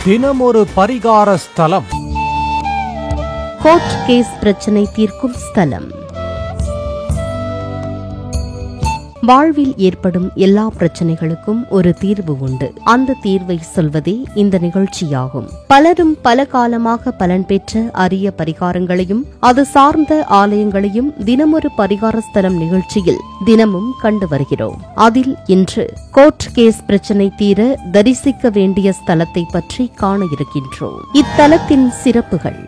தினமொரு பரிகார ஸ்தலம். Court case பிரச்சனை தீர்க்கும் ஸ்தலம். வாழ்வில் ஏற்படும் எல்லா பிரச்சனைகளுக்கும் ஒரு தீர்வு உண்டு. அந்த தீர்வை சொல்வதே இந்த நிகழ்ச்சியாகும். பலரும் பல காலமாக பலன் பெற்ற அரிய பரிகாரங்களையும் அது சார்ந்த ஆலயங்களையும் தினமொரு பரிகார ஸ்தலம் நிகழ்ச்சியில் தினமும் கண்டு வருகிறோம். அதில் இன்று கோர்ட் கேஸ் பிரச்சனை தீர தரிசிக்க வேண்டிய ஸ்தலத்தை பற்றி காண இருக்கின்றோம். இத்தலத்தின் சிறப்புகள்.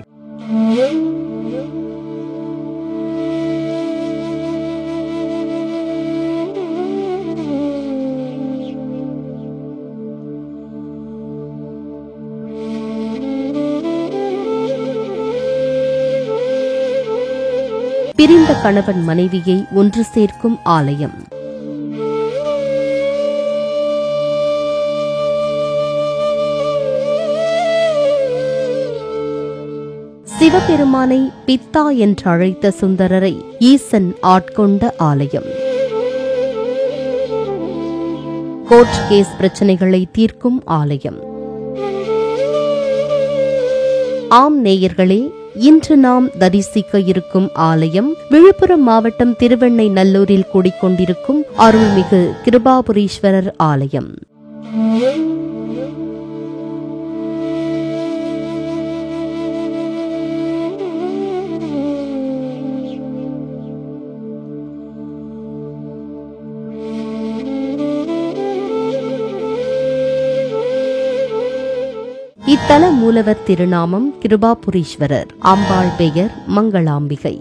பிரிந்த கணவன் மனைவியை ஒன்று சேர்க்கும் ஆலயம். சிவபெருமானை பித்தா என்று அழைத்த சுந்தரரை ஈசன் ஆட்கொண்ட ஆலயம். கோர்ட் கேஸ் பிரச்சனைகளை தீர்க்கும் ஆலயம். ஆம் நேயர்களே, இன்று நாம் தரிசிக்க இருக்கும் ஆலயம் விழுப்புரம் மாவட்டம் திருவெண்ணெய்நல்லூரில் கூடிக்கொண்டிருக்கும் அருள்மிகு கிருபாபுரீஸ்வரர் ஆலயம். இத்தல மூலவர் திருநாமம் கிருபாபுரீஸ்வரர். அம்பாள் பெயர் மங்களாம்பிகை.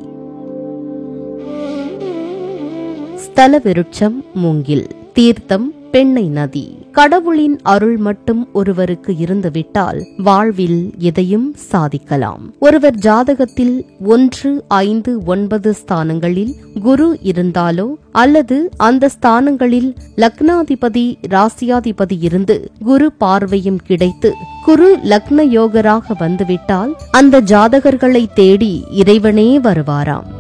ஸ்தல விருட்சம் மூங்கில். தீர்த்தம் பெண்ணை நதி. கடவுளின் அருள் மட்டும் ஒருவருக்கு இருந்துவிட்டால் வாழ்வில் எதையும் சாதிக்கலாம். ஒருவர் ஜாதகத்தில் 1, 5, 9 ஸ்தானங்களில் குரு இருந்தாலோ அல்லது அந்த ஸ்தானங்களில் லக்னாதிபதி ராசியாதிபதி இருந்து குரு பார்வையும் கிடைத்து குரு லக்ன யோகராக வந்துவிட்டால் அந்த ஜாதகர்களை தேடி இறைவனே வருவாராம்.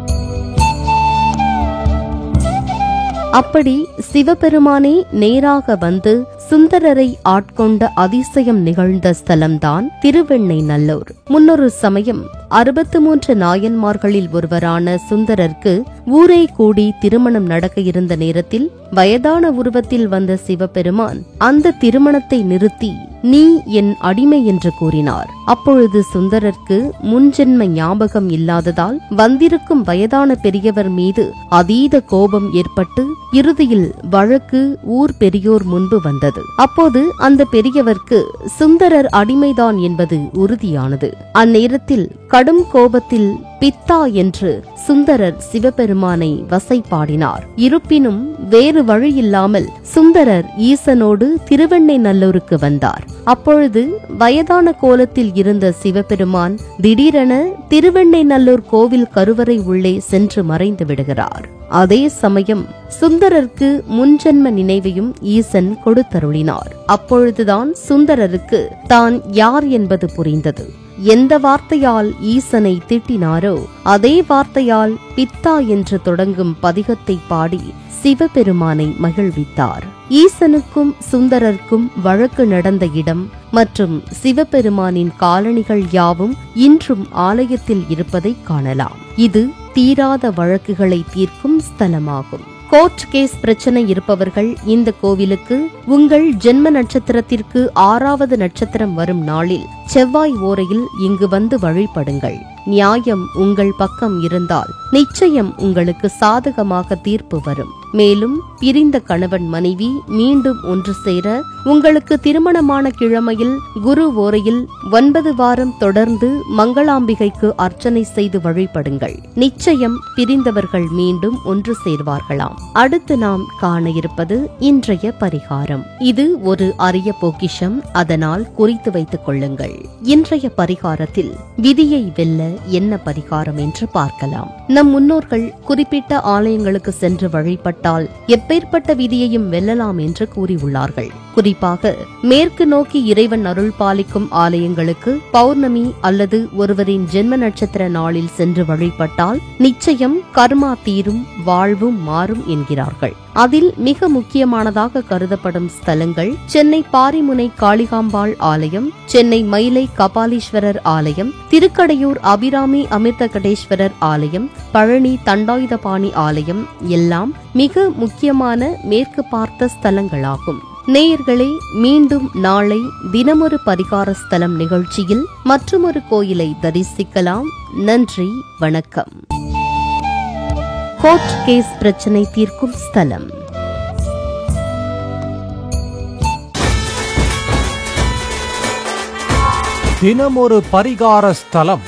அப்படி சிவபெருமானே நேராக வந்து சுந்தரரை ஆட்கொண்ட அதிசயம் நிகழ்ந்த ஸ்தலம்தான் திருவெண்ணெய்நல்லூர். முன்னொரு சமயம் 63 நாயன்மார்களில் ஒருவரான சுந்தரருக்கு ஊரே கூடி திருமணம் நடக்க இருந்த நேரத்தில் வயதான உருவத்தில் வந்த சிவபெருமான் அந்த திருமணத்தை நிறுத்தி நீ என் அடிமை என்று கூறினார். அப்பொழுது சுந்தரருக்கு முன்ஜென்ம ஞாபகம் இல்லாததால் வந்திருக்கும் வயதான பெரியவர் மீது அதீத கோபம் ஏற்பட்டு இறுதியில் வழக்கு ஊர் பெரியோர் முன்பு வந்தது. அப்போது அந்த பெரியவருக்கு சுந்தரர் அடிமைதான் என்பது உறுதியானது. அந்நேரத்தில் கடும் கோபத்தில் பித்தா என்று சுந்தரர் சிவபெருமானை வசைபாடினார். இருப்பினும் வேறு வழியில்லாமல் சுந்தரர் ஈசனோடு திருவெண்ணெய்நல்லூருக்கு வந்தார். அப்பொழுது வயதான கோலத்தில் இருந்த சிவபெருமான் திடீரென திருவெண்ணெய்நல்லூர் கோவில் கருவறை உள்ளே சென்று மறைந்து விடுகிறார். அதே சமயம் சுந்தரருக்கு முன்ஜென்ம நினைவையும் ஈசன் கொடுத்தருளினார். அப்பொழுதுதான் சுந்தரருக்கு தான் யார் என்பது புரிந்தது. எந்த வார்த்தையால் ஈசனை திட்டினாரோ அதே வார்த்தையால் பித்தா என்று தொடங்கும் பதிகத்தை பாடி சிவபெருமானை மகிழ்வித்தார். ஈசனுக்கும் சுந்தரருக்கும் வழக்கு நடந்த இடம் மற்றும் சிவபெருமானின் காலணிகள் யாவும் இன்றும் ஆலயத்தில் இருப்பதை காணலாம். இது தீராத வழக்குகளை தீர்க்கும் ஸ்தலமாகும். கோர்ட் கேஸ் பிரச்சனை இருப்பவர்கள் இந்த கோவிலுக்கு உங்கள் ஜென்ம நட்சத்திரத்திற்கு 6வது நட்சத்திரம் வரும் நாளில் செவ்வாய் ஓரையில் இங்கு வந்து வழிபடுங்கள். நியாயம் உங்கள் பக்கம் இருந்தால் நிச்சயம் உங்களுக்கு சாதகமாக தீர்ப்பு வரும். மேலும் பிரிந்த கணவன் மனைவி மீண்டும் ஒன்று சேர உங்களுக்கு திருமணமான கிழமையில் குரு ஓரையில் 9 வாரம் தொடர்ந்து மங்களாம்பிகைக்கு அர்ச்சனை செய்து வழிபடுங்கள். நிச்சயம் பிரிந்தவர்கள் மீண்டும் ஒன்று சேர்வார்களாம். அடுத்து நாம் காண இருப்பது இன்றைய பரிகாரம். இது ஒரு அரிய பொக்கிஷம், அதனால் குறித்து வைத்துக் கொள்ளுங்கள். இன்றைய பரிகாரத்தில் விதியை வெல்ல என்ன பரிகாரம் என்று பார்க்கலாம். நம் முன்னோர்கள் குறிப்பிட்ட ஆலயங்களுக்கு சென்று வழிபட்டால் எப்பேற்பட்ட விதியையும் வெல்லலாம் என்று கூறியுள்ளார்கள். குறிப்பாக மேற்கு நோக்கி இறைவன் அருள் பாலிக்கும் ஆலயங்களுக்கு பௌர்ணமி அல்லது ஒருவரின் ஜென்ம நட்சத்திர நாளில் சென்று வழிபட்டால் நிச்சயம் கர்மா தீரும், வாழ்வும் மாறும் என்கிறார்கள். அதில் மிக முக்கியமானதாக கருதப்படும் ஸ்தலங்கள் சென்னை பாரிமுனை காளிகாம்பாள் ஆலயம், சென்னை மயிலை கபாலீஸ்வரர் ஆலயம், திருக்கடையூர் அபிராமி அமிர்தகடேஸ்வரர் ஆலயம், பழனி தண்டாயுதபாணி ஆலயம் எல்லாம் மிக முக்கியமான மேற்கு பார்த்த ஸ்தலங்களாகும். நேயர்களே, மீண்டும் நாளை தினமொரு பரிகார ஸ்தலம் நிகழ்ச்சியில் மற்றுமொரு கோயிலை தரிசிக்கலாம். நன்றி, வணக்கம். கோர்ட் கேஸ் பிரச்சனை தீர்க்கும் ஸ்தலம். தினமொரு பரிகார ஸ்தலம்.